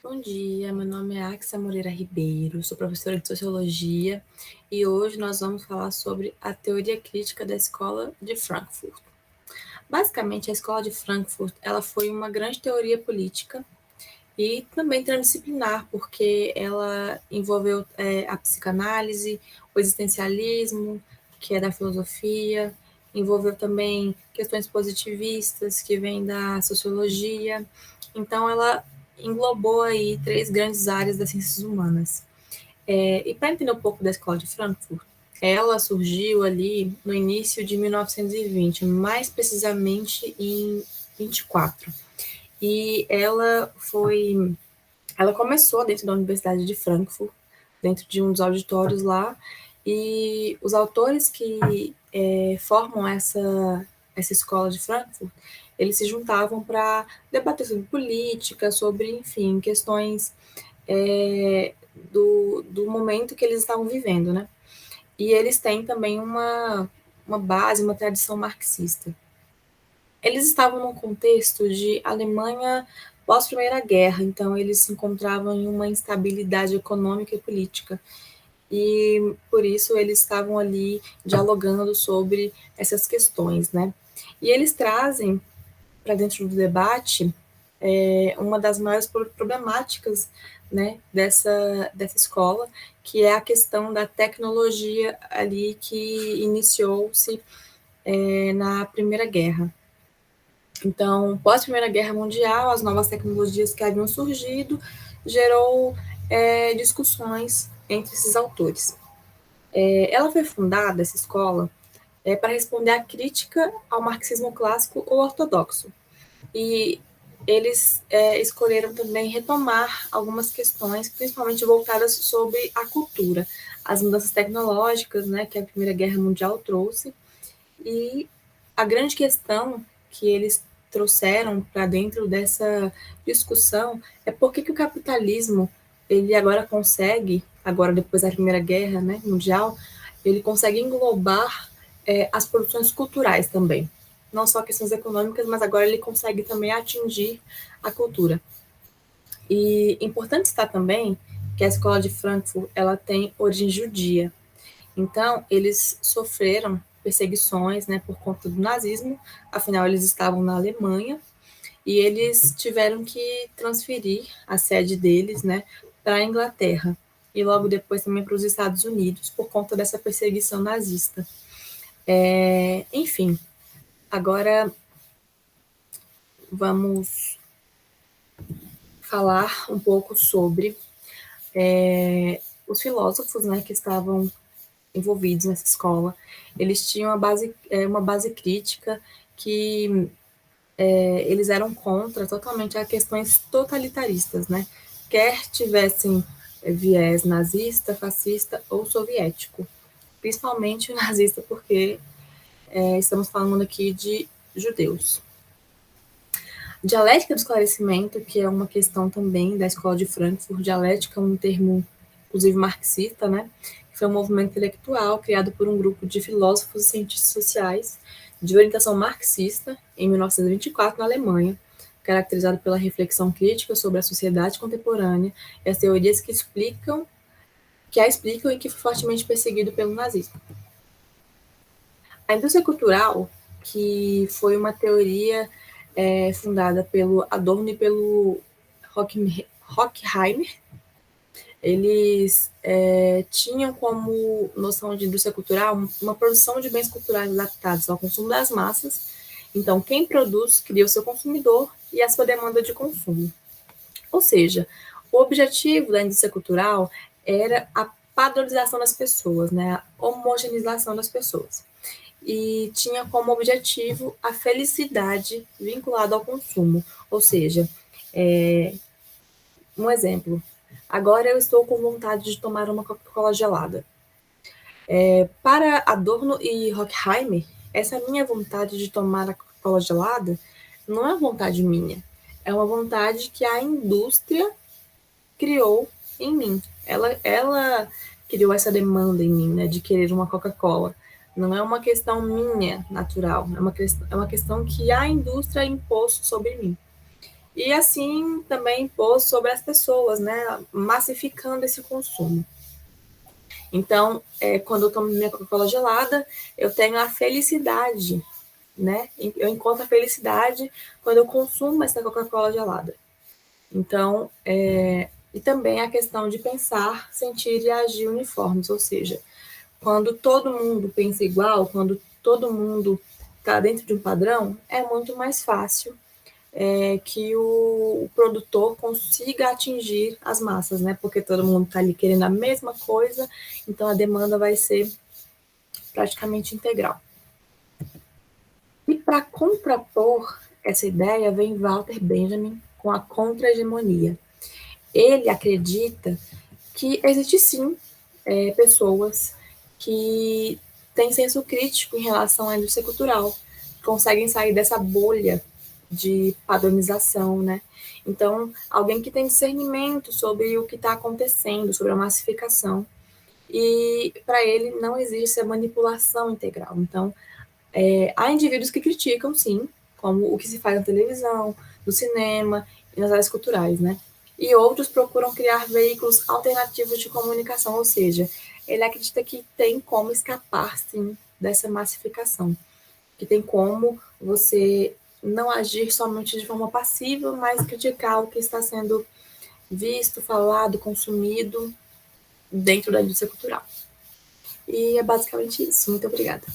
Bom dia, meu nome é Axa Moreira Ribeiro, sou professora de Sociologia e hoje nós vamos falar sobre a teoria crítica da Escola de Frankfurt. Basicamente, a Escola de Frankfurt ela foi uma grande teoria política e também transdisciplinar, porque ela envolveu a psicanálise, o existencialismo, que é da filosofia, envolveu também questões positivistas, que vêm da sociologia. Então, ela englobou aí 3 grandes áreas das ciências humanas. E para entender um pouco da Escola de Frankfurt, ela surgiu ali no início de 1920, mais precisamente em 24. E ela começou dentro da Universidade de Frankfurt, dentro de um dos auditórios lá, e os autores que formam essa escola de Frankfurt, eles se juntavam para debater sobre política, sobre, enfim, questões do momento que eles estavam vivendo, né? E eles têm também uma base, uma tradição marxista. Eles estavam num contexto de Alemanha pós-Primeira Guerra, então eles se encontravam em uma instabilidade econômica e política. E por isso eles estavam ali dialogando sobre essas questões, né? E eles trazem para dentro do debate uma das maiores problemáticas, né, dessa escola, que é a questão da tecnologia ali que iniciou-se na Primeira Guerra. Então, pós Primeira Guerra Mundial, as novas tecnologias que haviam surgido gerou discussões entre esses autores. Ela foi fundada, essa escola, para responder à crítica ao marxismo clássico ou ortodoxo. E eles escolheram também retomar algumas questões, principalmente voltadas sobre a cultura, as mudanças tecnológicas, né, que a Primeira Guerra Mundial trouxe, e a grande questão que eles trouxeram para dentro dessa discussão é por que o capitalismo ele agora consegue, agora depois da Primeira Guerra, né, Mundial, ele consegue englobar as produções culturais também. Não só questões econômicas, mas agora ele consegue também atingir a cultura. E importante estar também que a escola de Frankfurt ela tem origem judia. Então, eles sofreram perseguições, né, por conta do nazismo, afinal eles estavam na Alemanha, e eles tiveram que transferir a sede deles, né, para a Inglaterra, e logo depois também para os Estados Unidos, por conta dessa perseguição nazista. Enfim, agora vamos falar um pouco sobre os filósofos, né, que estavam envolvidos nessa escola. Eles tinham uma base crítica que eles eram contra totalmente a questões totalitaristas, né? Quer tivessem viés nazista, fascista ou soviético. Principalmente o nazista, porque estamos falando aqui de judeus. Dialética do esclarecimento, que é uma questão também da Escola de Frankfurt. Dialética é um termo, inclusive, marxista, né? Que foi um movimento intelectual criado por um grupo de filósofos e cientistas sociais de orientação marxista em 1924 na Alemanha, caracterizado pela reflexão crítica sobre a sociedade contemporânea e as teorias que a explicam e que foi fortemente perseguido pelo nazismo. A indústria cultural, que foi uma teoria fundada pelo Adorno e pelo Horkheimer, eles tinham como noção de indústria cultural uma produção de bens culturais adaptados ao consumo das massas. Então, quem produz cria o seu consumidor e a sua demanda de consumo. Ou seja, o objetivo da indústria cultural era a padronização das pessoas, né, a homogeneização das pessoas. E tinha como objetivo a felicidade vinculada ao consumo. Ou seja, um exemplo, agora eu estou com vontade de tomar uma Coca-Cola gelada. Para Adorno e Horkheimer, essa minha vontade de tomar a Coca-Cola gelada não é vontade minha, é uma vontade que a indústria criou em mim. Ela criou essa demanda em mim, né, de querer uma Coca-Cola. Não é uma questão minha, natural, é uma questão que a indústria impôs sobre mim. e assim também impor sobre as pessoas, né, massificando esse consumo. Então, quando eu tomo minha Coca-Cola gelada, eu tenho a felicidade, né? Eu encontro a felicidade quando eu consumo essa Coca-Cola gelada. Então, e também a questão de pensar, sentir e agir uniformes, ou seja, quando todo mundo pensa igual, quando todo mundo está dentro de um padrão, é muito mais fácil que o produtor consiga atingir as massas, né? Porque todo mundo está ali querendo a mesma coisa, então a demanda vai ser praticamente integral. E para contrapor essa ideia vem Walter Benjamin com a contra-hegemonia. Ele acredita que existe sim pessoas que têm senso crítico em relação à indústria cultural, conseguem sair dessa bolha de padronização, né? Então, alguém que tem discernimento sobre o que está acontecendo, sobre a massificação. E para ele não existe a manipulação integral. Então, há indivíduos que criticam, sim, como o que se faz na televisão, no cinema e nas áreas culturais, né? E outros procuram criar veículos alternativos de comunicação, ou seja, ele acredita que tem como escapar, sim, dessa massificação, que tem como você não agir somente de forma passiva, mas criticar o que está sendo visto, falado, consumido dentro da indústria cultural. E é basicamente isso. Muito obrigada.